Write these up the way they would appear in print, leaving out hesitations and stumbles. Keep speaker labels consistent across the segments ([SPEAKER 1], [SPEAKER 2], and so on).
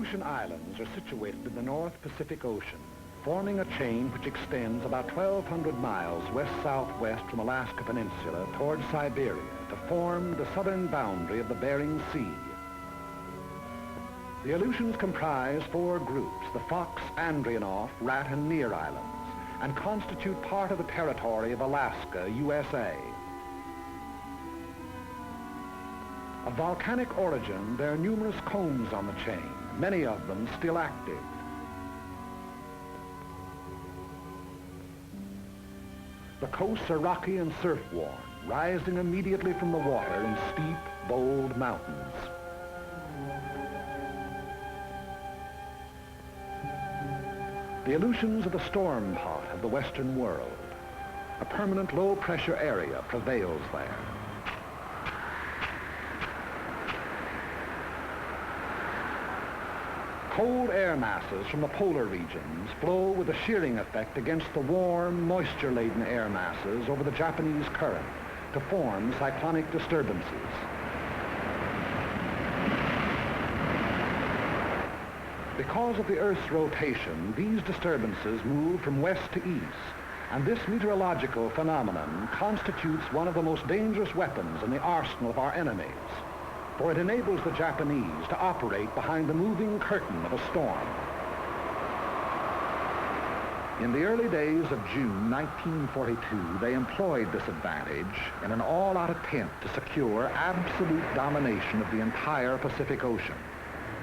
[SPEAKER 1] Aleutian Islands are situated in the North Pacific Ocean, forming a chain which extends about 1,200 miles west-southwest from Alaska Peninsula towards Siberia to form the southern boundary of the Bering Sea. The Aleutians comprise 4 groups, the Fox, Andreanoff, Rat, and Near Islands, and constitute part of the territory of Alaska, USA. Of volcanic origin, there are numerous cones on the chain, many of them still active. The coasts are rocky and surf-worn, rising immediately from the water in steep, bold mountains. The Aleutians are the storm pot of the Western world. A permanent low-pressure area prevails there. Cold air masses from the polar regions flow with a shearing effect against the warm, moisture-laden air masses over the Japanese current to form cyclonic disturbances. Because of the Earth's rotation, these disturbances move from west to east, and this meteorological phenomenon constitutes one of the most dangerous weapons in the arsenal of our enemies, for it enables the Japanese to operate behind the moving curtain of a storm. In the early days of June 1942, they employed this advantage in an all-out attempt to secure absolute domination of the entire Pacific Ocean.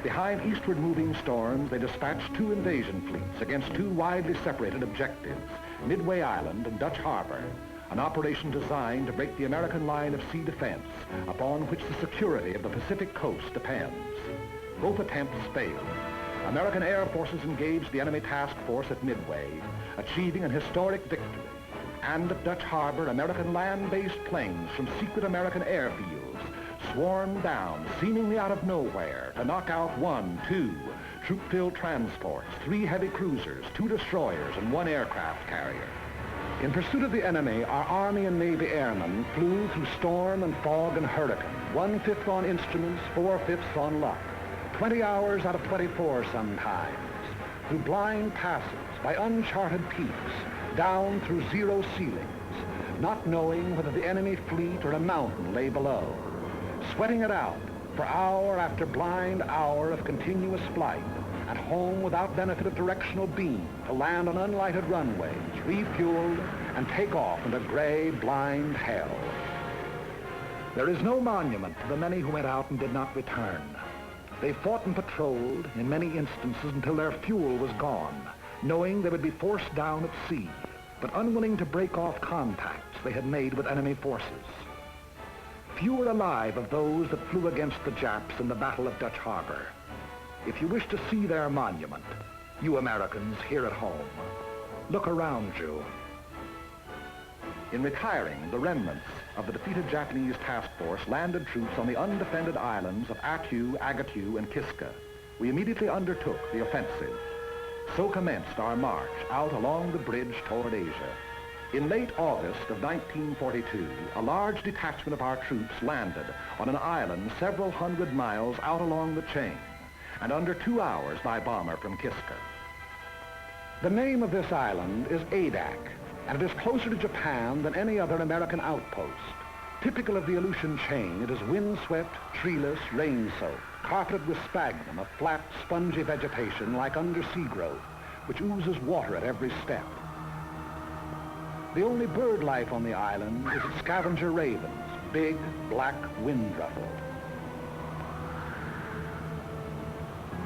[SPEAKER 1] Behind eastward moving storms, they dispatched 2 invasion fleets against 2 widely separated objectives, Midway Island and Dutch Harbor, an operation designed to break the American line of sea defense upon which the security of the Pacific coast depends. Both attempts failed. American air forces engaged the enemy task force at Midway, achieving an historic victory. And at Dutch Harbor, American land-based planes from secret American airfields swarmed down, seemingly out of nowhere, to knock out 1, 2 troop-filled transports, 3 heavy cruisers, 2 destroyers, and 1 aircraft carrier. In pursuit of the enemy, our Army and Navy airmen flew through storm and fog and hurricane, 1/5 on instruments, 4/5 on luck, 20 hours out of 24 sometimes, through blind passes, by uncharted peaks, down through zero ceilings, not knowing whether the enemy fleet or a mountain lay below, sweating it out for hour after blind hour of continuous flight, and home without benefit of directional beam to land on unlighted runways, refueled, and take off into gray, blind hell. There is no monument to the many who went out and did not return. They fought and patrolled, in many instances, until their fuel was gone, knowing they would be forced down at sea, but unwilling to break off contacts they had made with enemy forces. Few are alive of those that flew against the Japs in the Battle of Dutch Harbor. If you wish to see their monument, you Americans here at home, look around you. In retiring, the remnants of the defeated Japanese task force landed troops on the undefended islands of Attu, Agattu, and Kiska. We immediately undertook the offensive. So commenced our march out along the bridge toward Asia. In late August of 1942, a large detachment of our troops landed on an island several hundred miles out along the chain, and under 2 hours by bomber from Kiska. The name of this island is Adak, and it is closer to Japan than any other American outpost. Typical of the Aleutian chain, it is windswept, treeless, rain-soaked, carpeted with sphagnum, a flat, spongy vegetation like undersea growth, which oozes water at every step. The only bird life on the island is its scavenger ravens, big, black, wind-ruffled.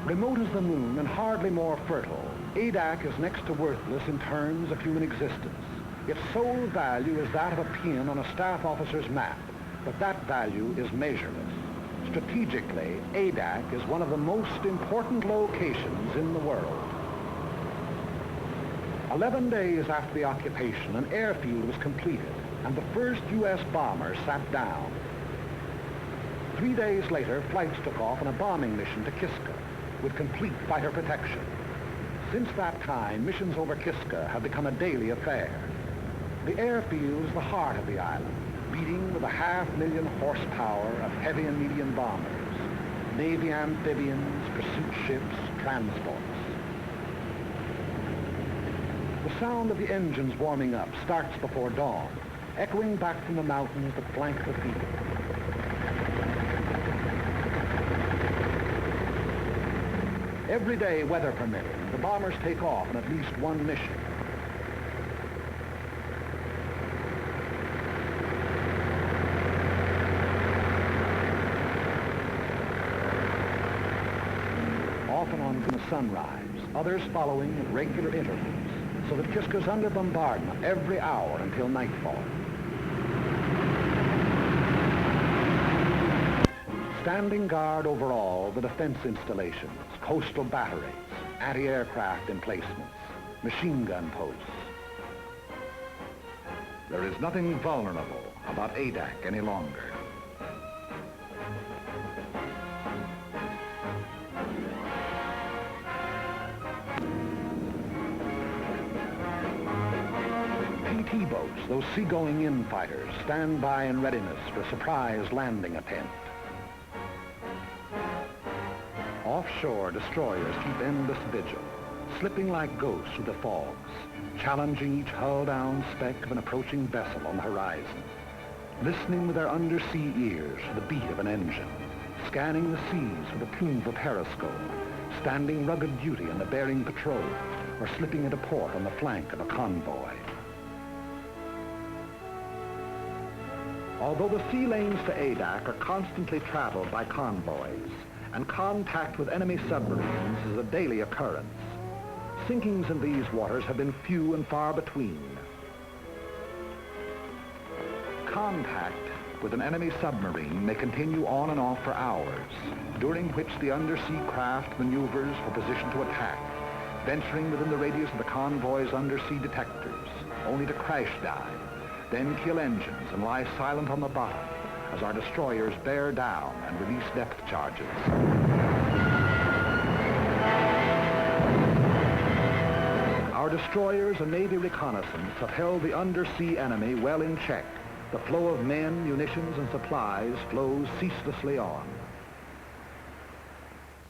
[SPEAKER 1] Remote as the moon and hardly more fertile, Adak is next to worthless in terms of human existence. Its sole value is that of a pin on a staff officer's map, but that value is measureless. Strategically, Adak is one of the most important locations in the world. 11 days after the occupation, an airfield was completed, and the first U.S. bomber sat down. 3 days later, flights took off on a bombing mission to Kiska, with complete fighter protection. Since that time, missions over Kiska have become a daily affair. The airfield is the heart of the island, beating with a 500,000 horsepower of heavy and medium bombers. Navy amphibians, pursuit ships, transports. The sound of the engines warming up starts before dawn, echoing back from the mountains that flank the field. Every day, weather permitting, the bombers take off on at least one mission. Often on from the sunrise, others following at regular intervals, so that Kiska's under bombardment every hour until nightfall. Standing guard over all the defense installations, coastal batteries, anti-aircraft emplacements, machine gun posts. There is nothing vulnerable about Adak any longer. PT boats, those seagoing-in fighters, stand by in readiness for a surprise landing attempt. Offshore, destroyers keep endless vigil, slipping like ghosts through the fogs, challenging each hull-down speck of an approaching vessel on the horizon, listening with their undersea ears for the beat of an engine, scanning the seas with a plume of a periscope, standing rugged duty in the Bering patrol, or slipping into port on the flank of a convoy. Although the sea lanes to Adak are constantly traveled by convoys, and contact with enemy submarines is a daily occurrence, sinkings in these waters have been few and far between. Contact with an enemy submarine may continue on and off for hours, during which the undersea craft maneuvers for position to attack, venturing within the radius of the convoy's undersea detectors, only to crash dive, then kill engines and lie silent on the bottom as our destroyers bear down and release depth charges. Our destroyers and Navy reconnaissance have held the undersea enemy well in check. The flow of men, munitions, and supplies flows ceaselessly on.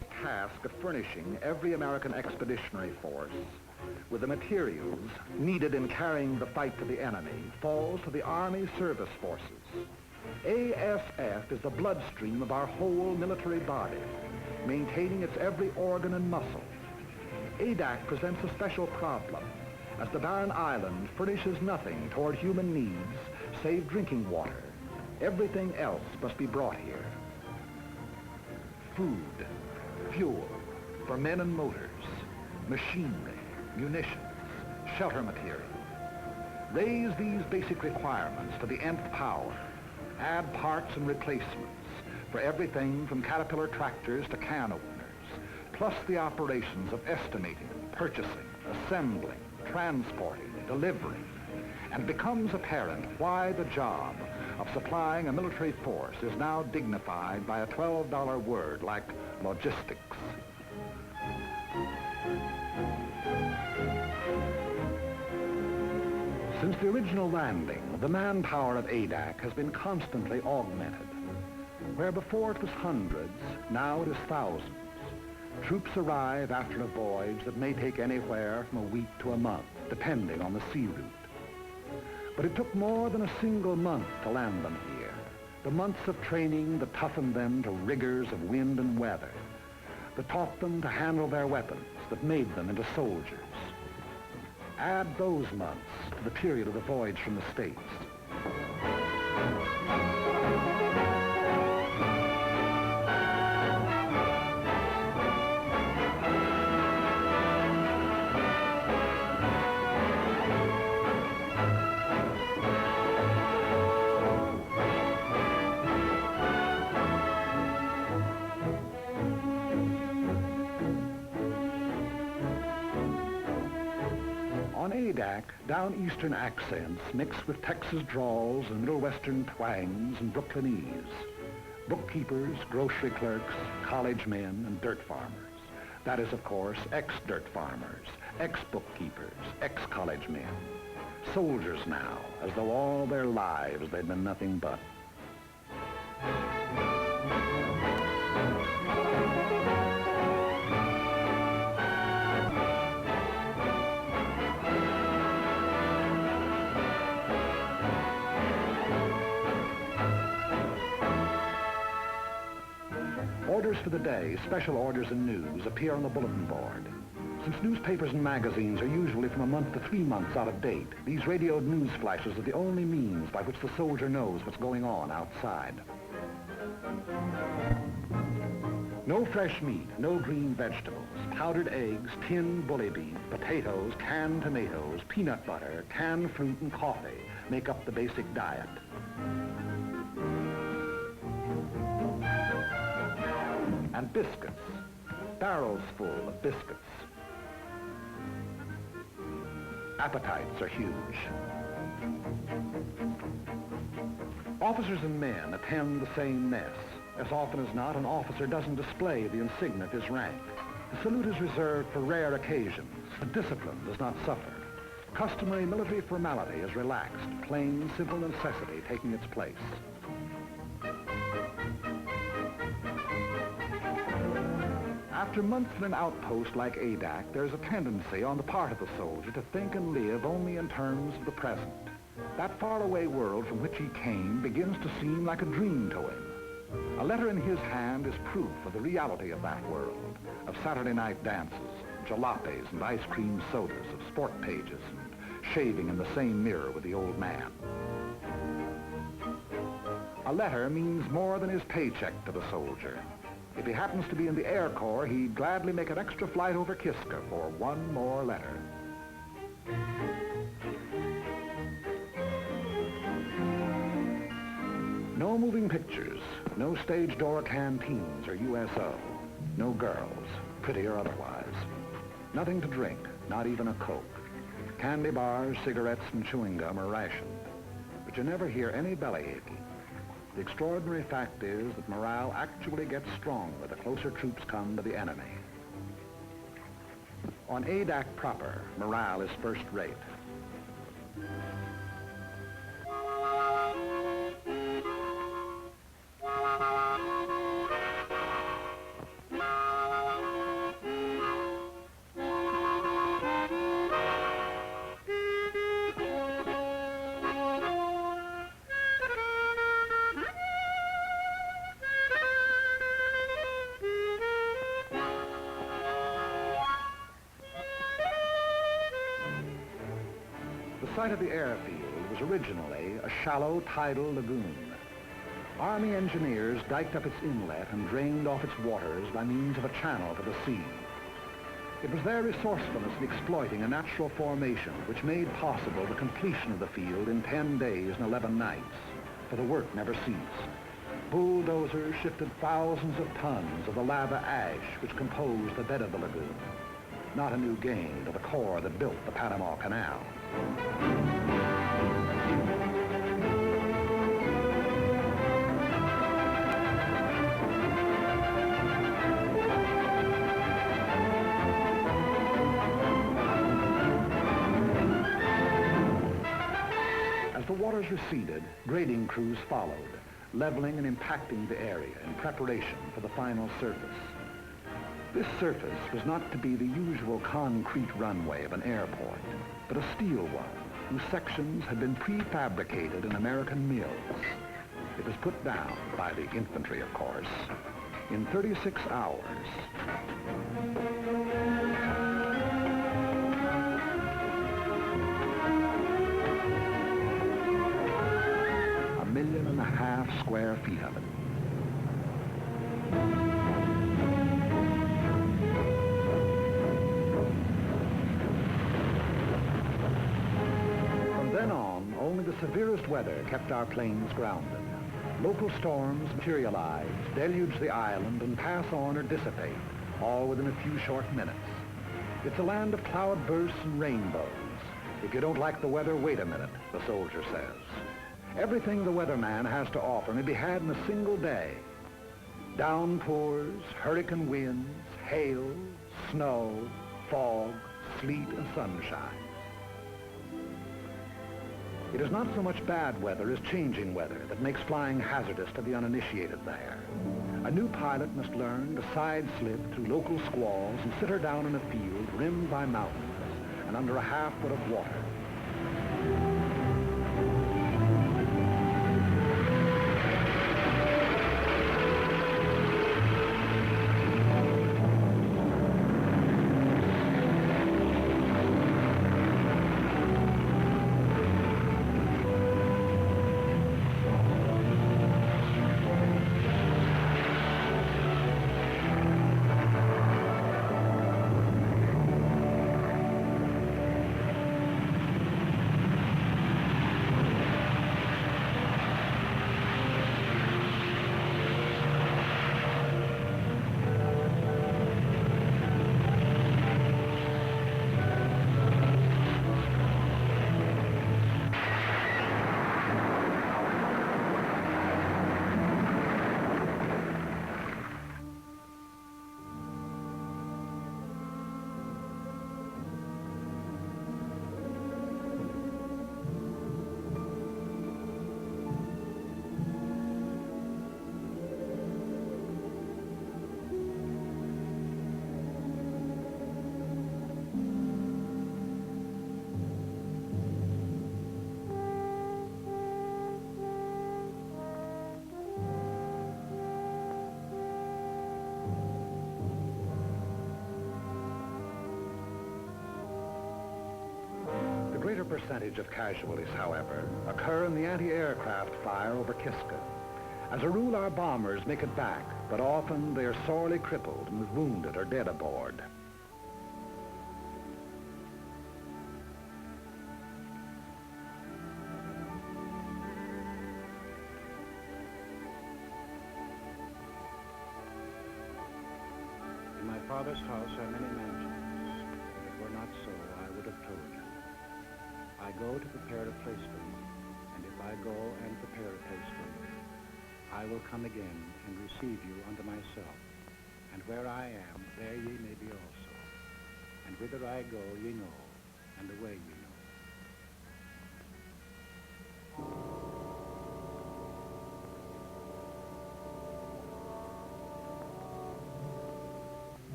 [SPEAKER 1] The task of furnishing every American expeditionary force with the materials needed in carrying the fight to the enemy falls to the Army Service Forces. ASF is the bloodstream of our whole military body, maintaining its every organ and muscle. Adak presents a special problem, as the barren island furnishes nothing toward human needs save drinking water. Everything else must be brought here. Food, fuel for men and motors, machinery, munitions, shelter material. Raise these basic requirements to the nth power. Add parts and replacements for everything from Caterpillar tractors to can openers, plus the operations of estimating, purchasing, assembling, transporting, delivering, and it becomes apparent why the job of supplying a military force is now dignified by a $12 word like logistics. Since the original landing, the manpower of Adak has been constantly augmented. Where before it was hundreds, now it is thousands. Troops arrive after a voyage that may take anywhere from a week to a month, depending on the sea route. But it took more than a single month to land them here. The months of training that toughened them to rigors of wind and weather, that taught them to handle their weapons, that made them into soldiers. Add those months to the period of the voyage from the States. On Adak, down-eastern accents mixed with Texas drawls and Middle Western twangs and Brooklynese. Bookkeepers, grocery clerks, college men, and dirt farmers. That is, of course, ex-dirt farmers, ex-bookkeepers, ex-college men. Soldiers now, as though all their lives they'd been nothing but. Orders for the day, special orders and news appear on the bulletin board. Since newspapers and magazines are usually from a month to 3 months out of date, these radioed news flashes are the only means by which the soldier knows what's going on outside. No fresh meat, no green vegetables, powdered eggs, tinned bully beef, potatoes, canned tomatoes, peanut butter, canned fruit, and coffee make up the basic diet. And biscuits, barrels full of biscuits. Appetites are huge. Officers and men attend the same mess. As often as not, an officer doesn't display the insignia of his rank. The salute is reserved for rare occasions. The discipline does not suffer. Customary military formality is relaxed, plain, simple necessity taking its place. After months in an outpost like Adak, there's a tendency on the part of the soldier to think and live only in terms of the present. That faraway world from which he came begins to seem like a dream to him. A letter in his hand is proof of the reality of that world, of Saturday night dances, jalapenos and ice cream sodas, of sport pages and shaving in the same mirror with the old man. A letter means more than his paycheck to the soldier. If he happens to be in the Air Corps, he'd gladly make an extra flight over Kiska for one more letter. No moving pictures, no stage door canteens or USO, no girls, pretty or otherwise. Nothing to drink, not even a Coke. Candy bars, cigarettes, and chewing gum are rationed, but you never hear any belly aching. The extraordinary fact is that morale actually gets stronger the closer troops come to the enemy. On Adak proper, morale is first rate. The site of the airfield was originally a shallow tidal lagoon. Army engineers diked up its inlet and drained off its waters by means of a channel to the sea. It was their resourcefulness in exploiting a natural formation which made possible the completion of the field in 10 days and 11 nights, for the work never ceased. Bulldozers shifted thousands of tons of the lava ash which composed the bed of the lagoon. Not a new gain to the Corps that built the Panama Canal. As the waters receded, grading crews followed, leveling and impacting the area in preparation for the final surface. This surface was not to be the usual concrete runway of an airport, but a steel one, whose sections had been prefabricated in American mills. It was put down by the infantry, of course, in 36 hours. A 1.5 million square feet of it. Then on, only the severest weather kept our planes grounded. Local storms materialize, deluge the island, and pass on or dissipate, all within a few short minutes. It's a land of cloudbursts and rainbows. If you don't like the weather, wait a minute, the soldier says. Everything the weatherman has to offer may be had in a single day. Downpours, hurricane winds, hail, snow, fog, sleet, and sunshine. It is not so much bad weather as changing weather that makes flying hazardous to the uninitiated there. A new pilot must learn to side slip through local squalls and sit her down in a field rimmed by mountains and under a half-foot of water. greater percentage of casualties, however, occur in the anti-aircraft fire over Kiska. As a rule, our bombers make it back, but often they are sorely crippled and with wounded or dead aboard.
[SPEAKER 2] In my father's house are many mansions. If it were not so, I would have told you. I go to prepare a place for you, and if I go and prepare a place for you, I will come again and receive you unto myself. And where I am, there ye may be also. And whither I go ye know, and the way ye know.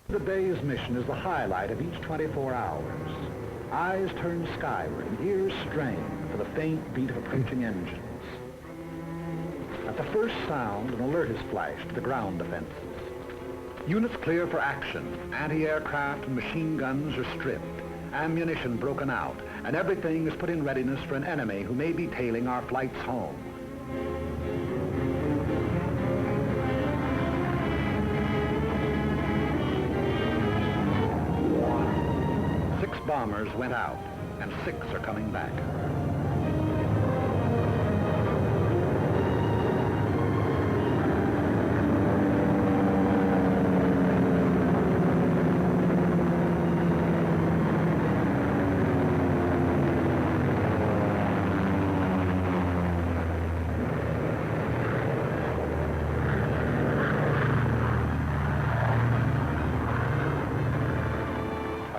[SPEAKER 1] The day's mission is the highlight of each 24 hours. Eyes turn skyward and ears strain for the faint beat of approaching engines. At the first sound, an alert is flashed to the ground defenses. Units clear for action. Anti-aircraft and machine guns are stripped, ammunition broken out, and everything is put in readiness for an enemy who may be tailing our flights home. Bombers went out, and 6 are coming back.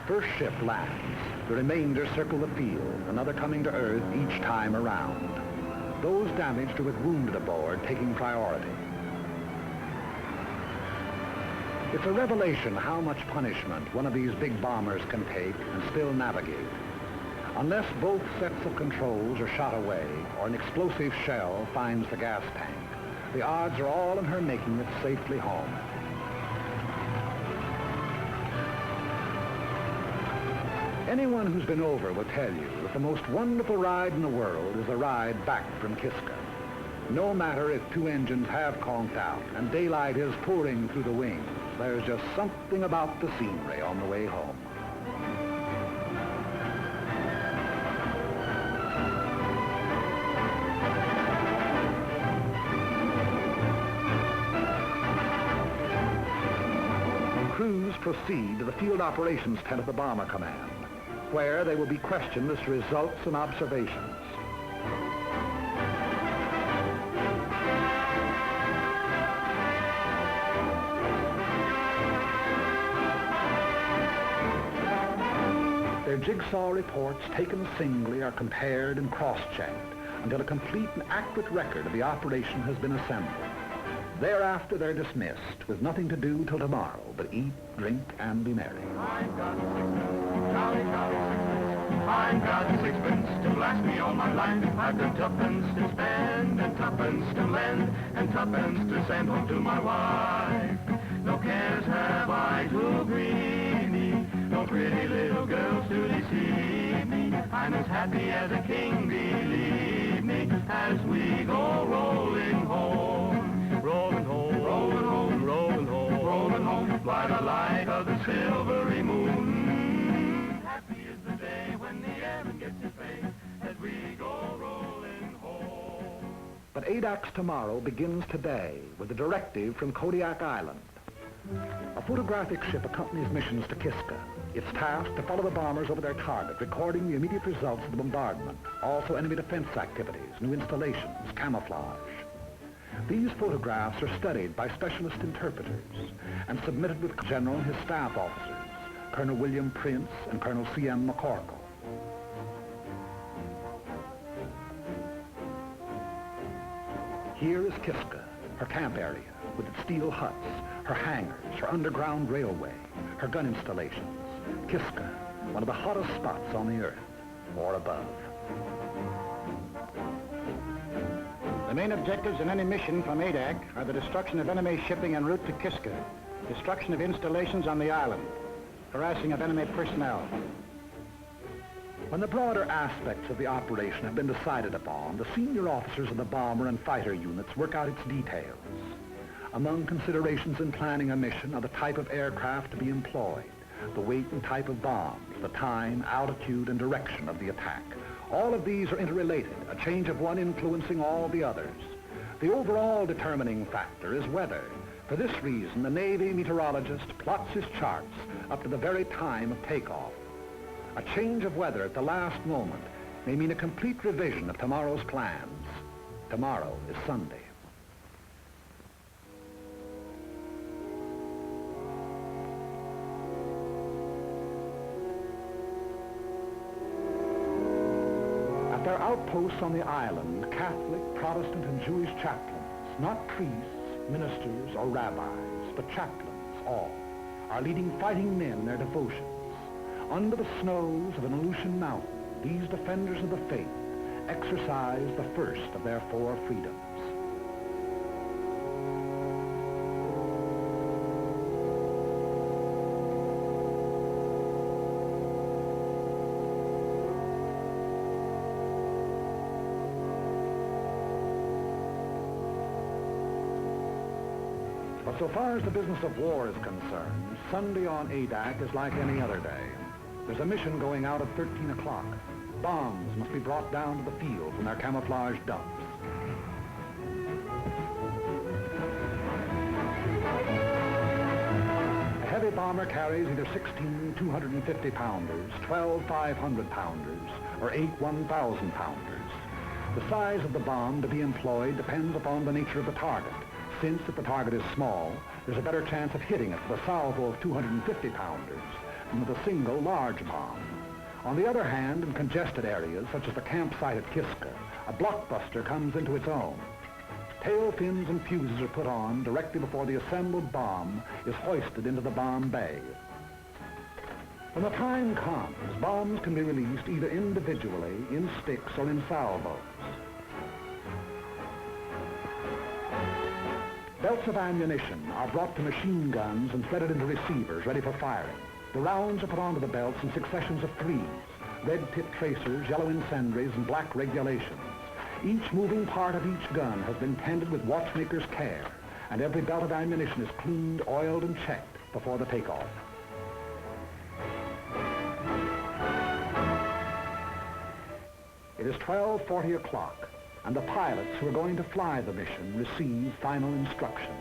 [SPEAKER 1] First ship lands. The remainder circle the field, another coming to Earth each time around. Those damaged or with wounded aboard taking priority. It's a revelation how much punishment one of these big bombers can take and still navigate. Unless both sets of controls are shot away or an explosive shell finds the gas tank, the odds are all in her making it safely home. Anyone who's been over will tell you that the most wonderful ride in the world is the ride back from Kiska. No matter if 2 engines have conked out and daylight is pouring through the wings, there's just something about the scenery on the way home. Crews proceed to the field operations tent of the Bomber Command, where they will be questioned as to results and observations. Their jigsaw reports taken singly are compared and cross-checked until a complete and accurate record of the operation has been assembled. Thereafter they're dismissed with nothing to do till tomorrow but eat, drink, and be merry.
[SPEAKER 3] I've got sixpence to last me all my life. I've got 2pence to spend and 2pence to lend and 2pence to send home to my wife. No cares have I to grieve me, no pretty little girls to deceive me. I'm as happy as a king, believe me, as we go rolling home. Rolling home, rolling home, rolling home, rolling home, by the light of the silvery moon. Happy is the day when the airman gets his pay, as we go rolling home.
[SPEAKER 1] But Adak's tomorrow begins today with a directive from Adak Island. A photographic ship accompanies missions to Kiska. It's tasked to follow the bombers over their target, recording the immediate results of the bombardment, also enemy defense activities, new installations, camouflage. These photographs are studied by specialist interpreters and submitted with General and his staff officers, Colonel William Prince and Colonel C.M. McCorkle. Here is Kiska, her camp area, with its steel huts, her hangars, her underground railway, her gun installations. Kiska, one of the hottest spots on the Earth, or above. The
[SPEAKER 2] main objectives in any mission from Adak are the destruction of enemy shipping en route to Kiska, destruction of installations on the island, harassing of enemy personnel.
[SPEAKER 1] When the broader aspects of the operation have been decided upon, the senior officers of the bomber and fighter units work out its details. Among considerations in planning a mission are the type of aircraft to be employed, the weight and type of bombs, the time, altitude, and direction of the attack. All of these are interrelated, a change of one influencing all the others. The overall determining factor is weather. For this reason, the Navy meteorologist plots his charts up to the very time of takeoff. A change of weather at the last moment may mean a complete revision of tomorrow's plans. Tomorrow is Sunday. At their outposts on the island, Catholic, Protestant, and Jewish chaplains, not priests, ministers, or rabbis, but chaplains, all, are leading fighting men in their devotions. Under the snows of an Aleutian mountain, these defenders of the faith exercise the first of their four freedoms. But so far as the business of war is concerned, Sunday on Adak is like any other day. There's a mission going out at 13 o'clock. Bombs must be brought down to the field from their camouflage dumps. A heavy bomber carries either 16 250-pounders, 12 500-pounders, or 8 1,000-pounders. The size of the bomb to be employed depends upon the nature of the target. Since if the target is small, there's a better chance of hitting it with a salvo of 250-pounders than with a single large bomb. On the other hand, in congested areas, such as the campsite at Kiska, a blockbuster comes into its own. Tail fins and fuses are put on directly before the assembled bomb is hoisted into the bomb bay. When the time comes, bombs can be released either individually, in sticks, or in salvos. Belts of ammunition are brought to machine guns and threaded into receivers ready for firing. The rounds are put onto the belts in successions of threes, red-tip tracers, yellow incendiaries, and black regulations. Each moving part of each gun has been tended with watchmaker's care, and every belt of ammunition is cleaned, oiled, and checked before the takeoff. It is 12:40 o'clock, and the pilots who are going to fly the mission receive final instructions.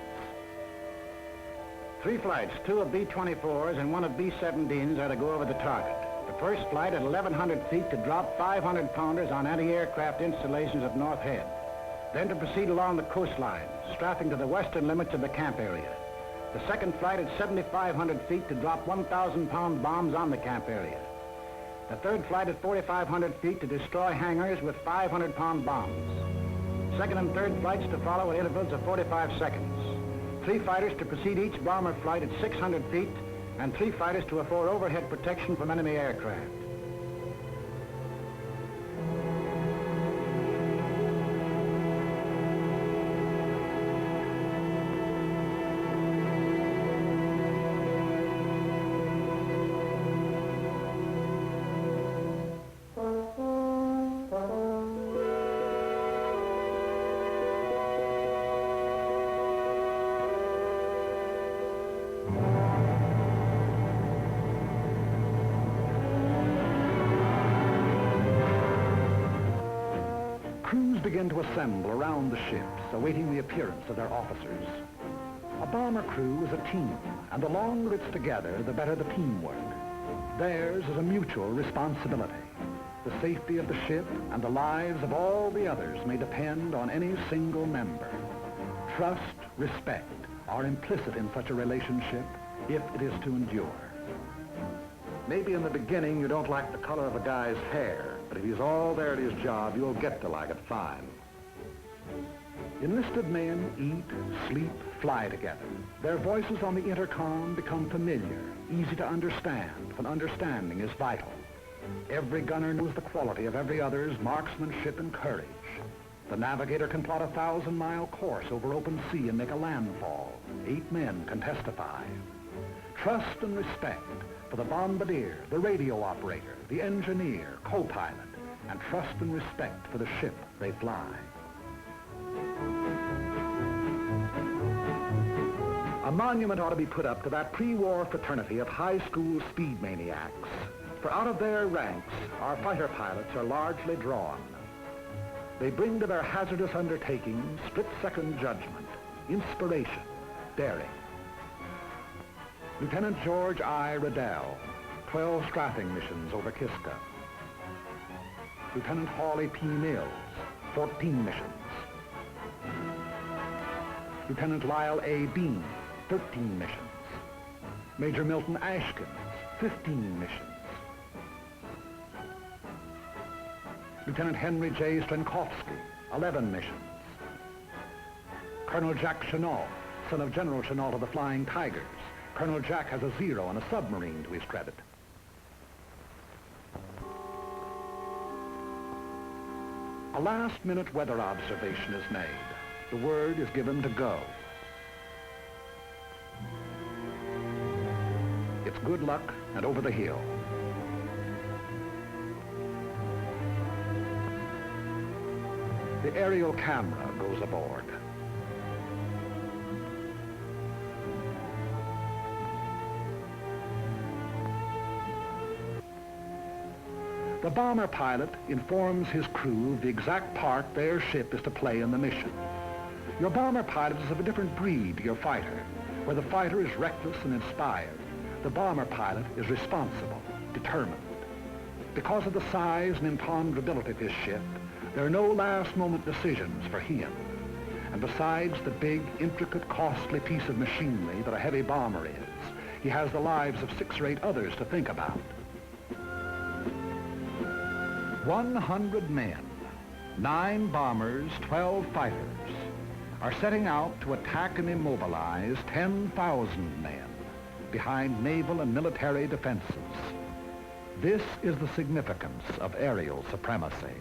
[SPEAKER 2] 3 flights, 2 of B-24s and 1 of B-17s are to go over the target. The first flight at 1,100 feet to drop 500-pounders on anti-aircraft installations at North Head. Then to proceed along the coastline, strafing to the western limits of the camp area. The second flight at 7,500 feet to drop 1,000-pound bombs on the camp area. The third flight at 4,500 feet to destroy hangars with 500-pound bombs. Second and third flights to follow at intervals of 45 seconds. 3 fighters to precede each bomber flight at 600 feet, and 3 fighters to afford overhead protection from enemy aircraft.
[SPEAKER 1] Crews begin to assemble around the ships, awaiting the appearance of their officers. A bomber crew is a team, and the longer it's together, the better the teamwork. Theirs is a mutual responsibility. The safety of the ship and the lives of all the others may depend on any single member. Trust, respect are implicit in such a relationship if it is to endure. Maybe in the beginning you don't like the color of a guy's hair, but if he's all there at his job, you'll get to like it fine. Enlisted men eat, sleep, fly together. Their voices on the intercom become familiar, easy to understand, when understanding is vital. Every gunner knows the quality of every other's marksmanship and courage. The navigator can plot a 1,000-mile course over open sea and make a landfall. 8 men can testify. Trust and respect for the bombardier, the radio operator, the engineer, co-pilot, and trust and respect for the ship they fly. A monument ought to be put up to that pre-war fraternity of high school speed maniacs, for out of their ranks, our fighter pilots are largely drawn. They bring to their hazardous undertakings split-second judgment, inspiration, daring. Lieutenant George I. Riddell, 12 strafing missions over Kiska. Lieutenant Hawley P. Mills, 14 missions. Lieutenant Lyle A. Bean, 13 missions. Major Milton Ashkins, 15 missions. Lieutenant Henry J. Strenkowski, 11 missions. Colonel Jack Chenault, son of General Chenault of the Flying Tigers. Colonel Jack has a 0 and a submarine to his credit. A last-minute weather observation is made. The word is given to go. It's good luck and over the hill. The aerial camera goes aboard. The bomber pilot informs his crew of the exact part their ship is to play in the mission. Your bomber pilot is of a different breed to your fighter. Where the fighter is reckless and inspired, the bomber pilot is responsible, determined. Because of the size and imponderability of his ship, there are no last-moment decisions for him. And besides the big, intricate, costly piece of machinery that a heavy bomber is, he has the lives of 6 or 8 others to think about. 100 men, 9 bombers, 12 fighters, are setting out to attack and immobilize 10,000 men behind naval and military defenses. This is the significance of aerial supremacy.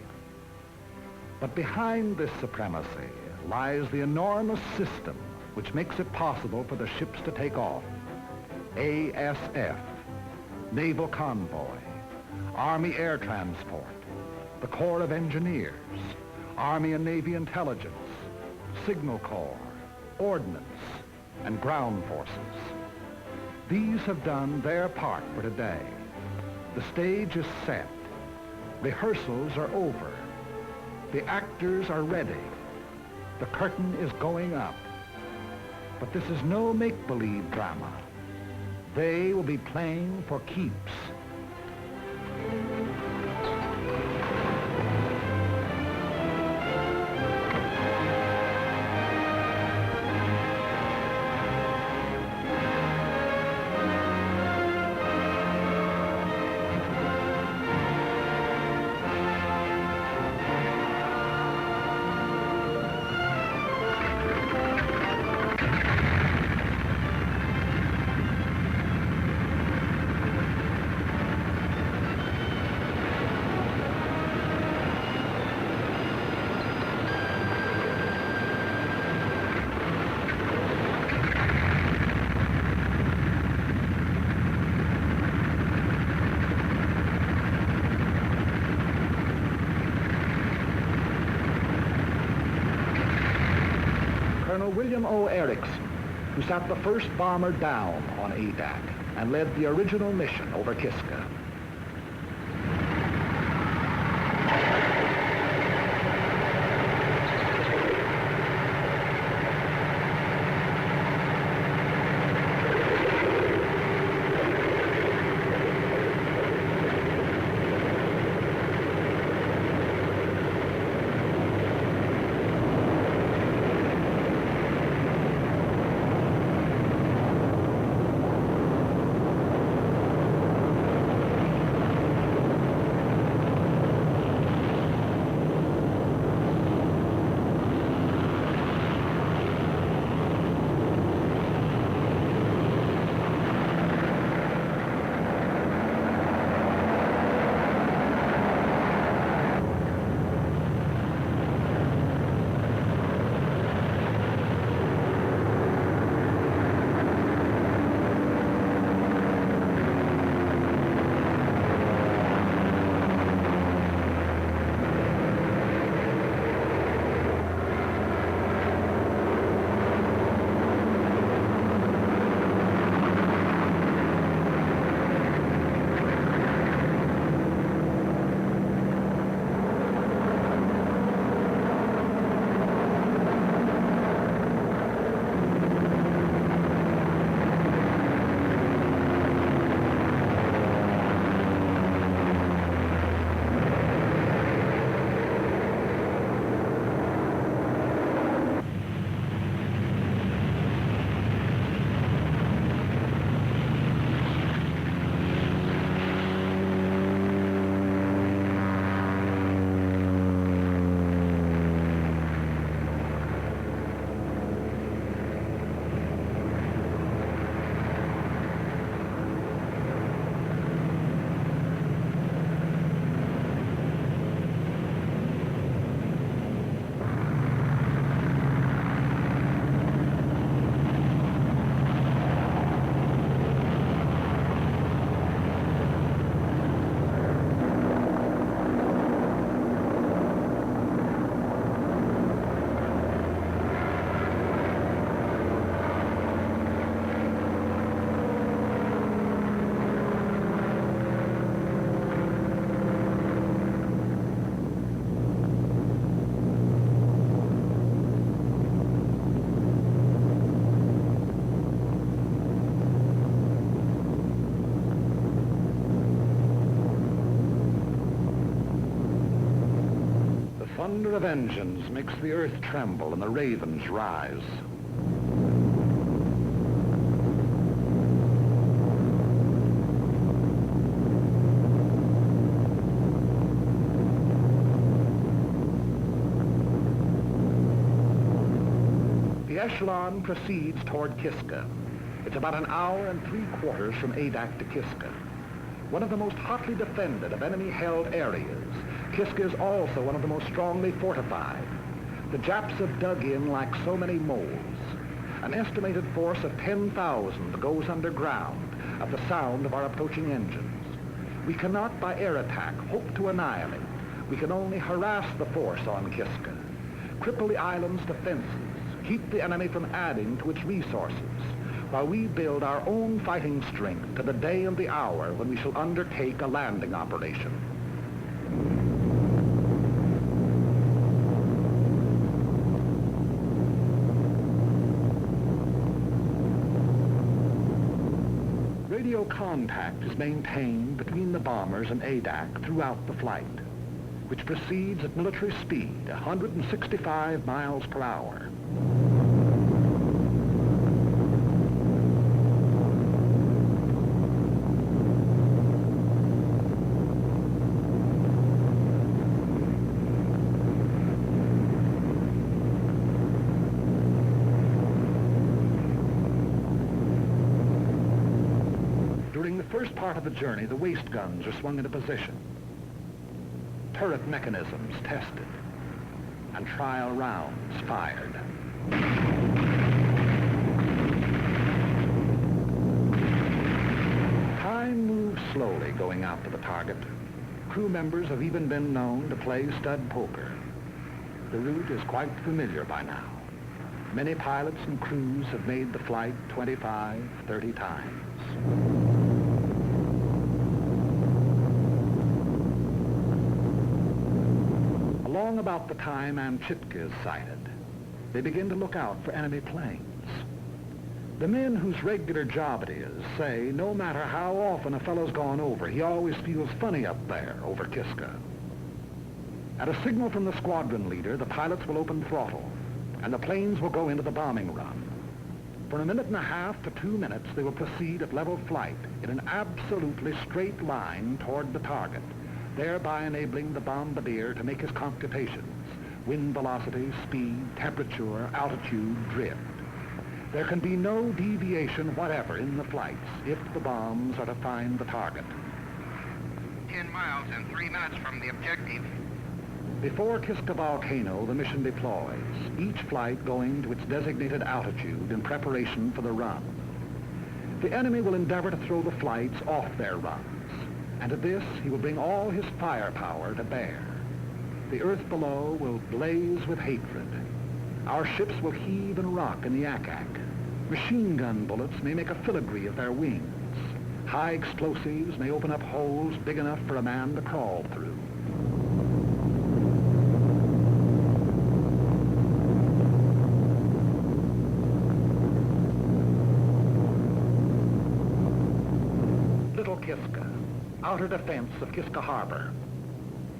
[SPEAKER 1] But behind this supremacy lies the enormous system which makes it possible for the ships to take off. ASF, Naval Convoy, Army Air Transport, the Corps of Engineers, Army and Navy Intelligence, Signal Corps, Ordnance, and Ground Forces. These have done their part for today. The stage is set. Rehearsals are over. The actors are ready. The curtain is going up. But this is no make-believe drama. They will be playing for keeps. Colonel William O. Erickson, who sat the first bomber down on Adak and led the original mission over Kiska. thunder of engines makes the earth tremble and the ravens rise. The echelon proceeds toward Kiska. It's about an hour and 3/4 from Adak to Kiska. One of the most hotly defended of enemy-held areas, Kiska is also one of the most strongly fortified. The Japs have dug in like so many moles. An estimated force of 10,000 goes underground at the sound of our approaching engines. We cannot, by air attack, hope to annihilate. We can only harass the force on Kiska, cripple the island's defenses, keep the enemy from adding to its resources, while we build our own fighting strength to the day and the hour when we shall undertake a landing operation. Radio contact is maintained between the bombers and Adak throughout the flight, which proceeds at military speed, 165 miles per hour. During the first part of the journey, the waist guns are swung into position, turret mechanisms tested, and trial rounds fired. Time moves slowly going out to the target. Crew members have even been known to play stud poker. The route is quite familiar by now. Many pilots and crews have made the flight 25, 30 times. Along about the time Amchitka is sighted, they begin to look out for enemy planes. The men whose regular job it is say no matter how often a fellow's gone over, he always feels funny up there over Kiska. At a signal from the squadron leader, the pilots will open throttle, and the planes will go into the bombing run. For a minute and a half to 2 minutes, they will proceed at level flight in an absolutely straight line toward the target, thereby enabling the bombardier to make his computations: wind velocity, speed, temperature, altitude, drift. There can be no deviation whatever in the flights if the bombs are to find the target.
[SPEAKER 4] 10 miles and 3 minutes from the objective.
[SPEAKER 1] Before Kiska Volcano, the mission deploys, each flight going to its designated altitude in preparation for the run. The enemy will endeavor to throw the flights off their runs, and to this he will bring all his firepower to bear. The earth below will blaze with hatred. Our ships will heave and rock in the Adak. Machine gun bullets may make a filigree of their wings. High explosives may open up holes big enough for a man to crawl through. Little Kiska, outer defense of Kiska Harbor.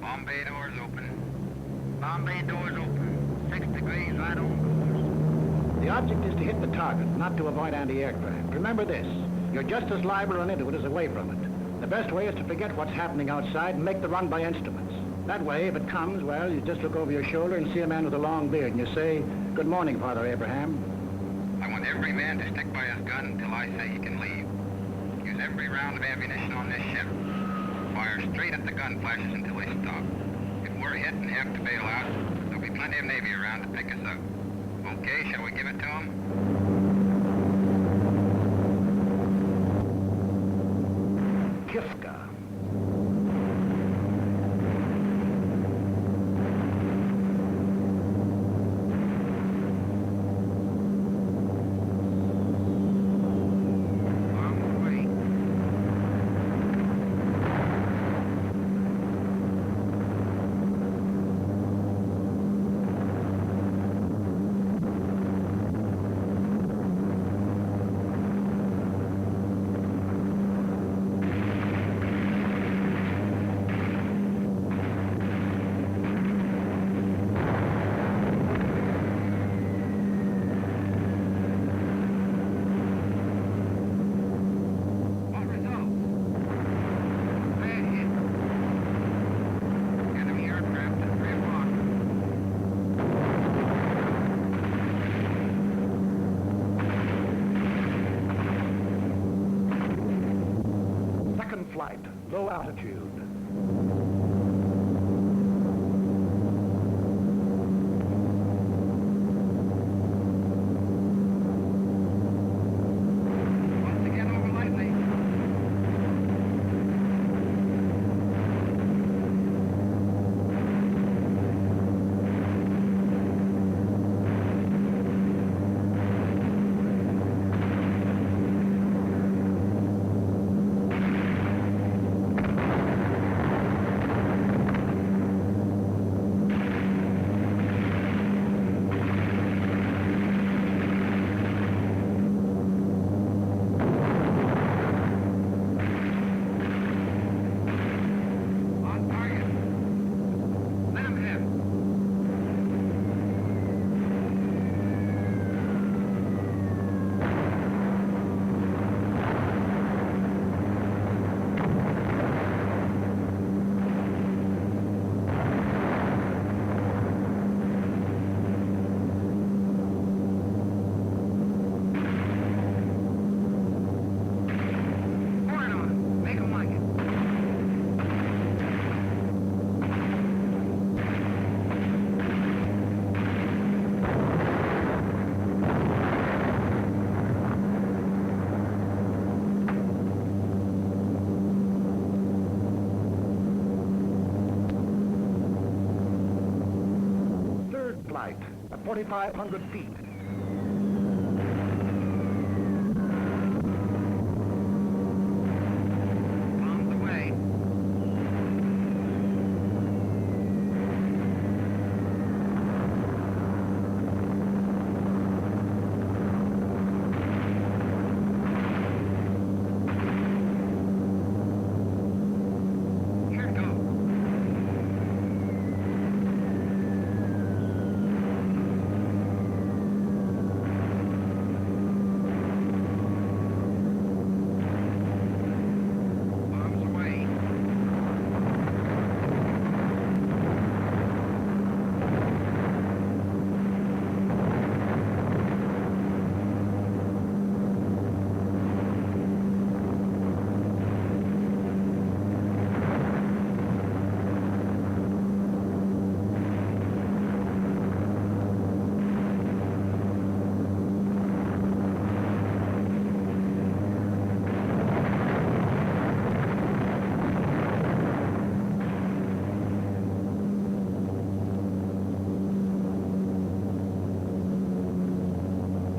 [SPEAKER 4] Bomb bay doors open. Bomb bay doors open. 6 degrees right on course.
[SPEAKER 2] The object is to hit the target, not to avoid anti-aircraft. Remember this, you're just as liable to run into it as away from it. The best way is to forget what's happening outside and make the run by instruments. That way, if it comes, well, you just look over your shoulder and see a man with a long beard and you say, "Good morning, Father Abraham."
[SPEAKER 4] I want every man to stick by his gun until I say he can leave. Use every round of ammunition on this ship. Fire straight at the gun flashes until they stop. If we're hit and have to bail out, there'll be plenty of Navy around to pick us up. Okay, shall we give it to them?
[SPEAKER 1] Kiska. flight, low altitude.
[SPEAKER 4] Once again over lightly. On target. Let him have. Pour it on him. Make him like it.
[SPEAKER 1] Third flight at 4,500 feet.
[SPEAKER 4] Bombs away. Here it goes. Bombs away.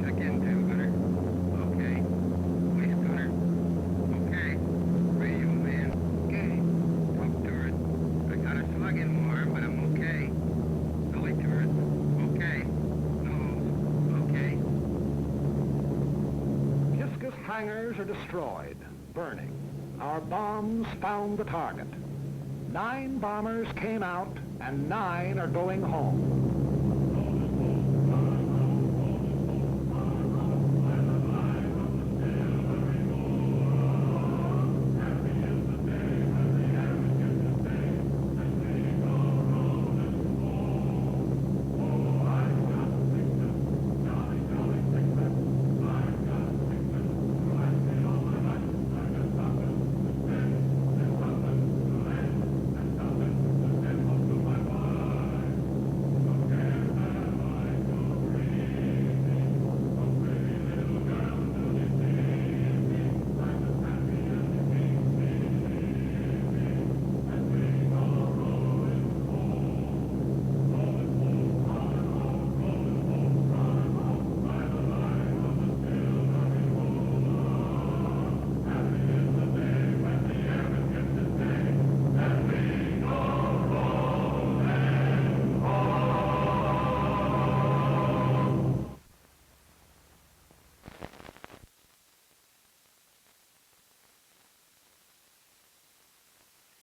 [SPEAKER 4] Check in, two, gunner. Okay. Waist gunner. Okay. Radio man. Okay. Top turret. I got a slug in warm, but I'm okay. Gully turret. Okay. Nose. Okay.
[SPEAKER 1] Kiska's hangars are destroyed, burning. Our bombs found the target. 9 bombers came out, and 9 are going home.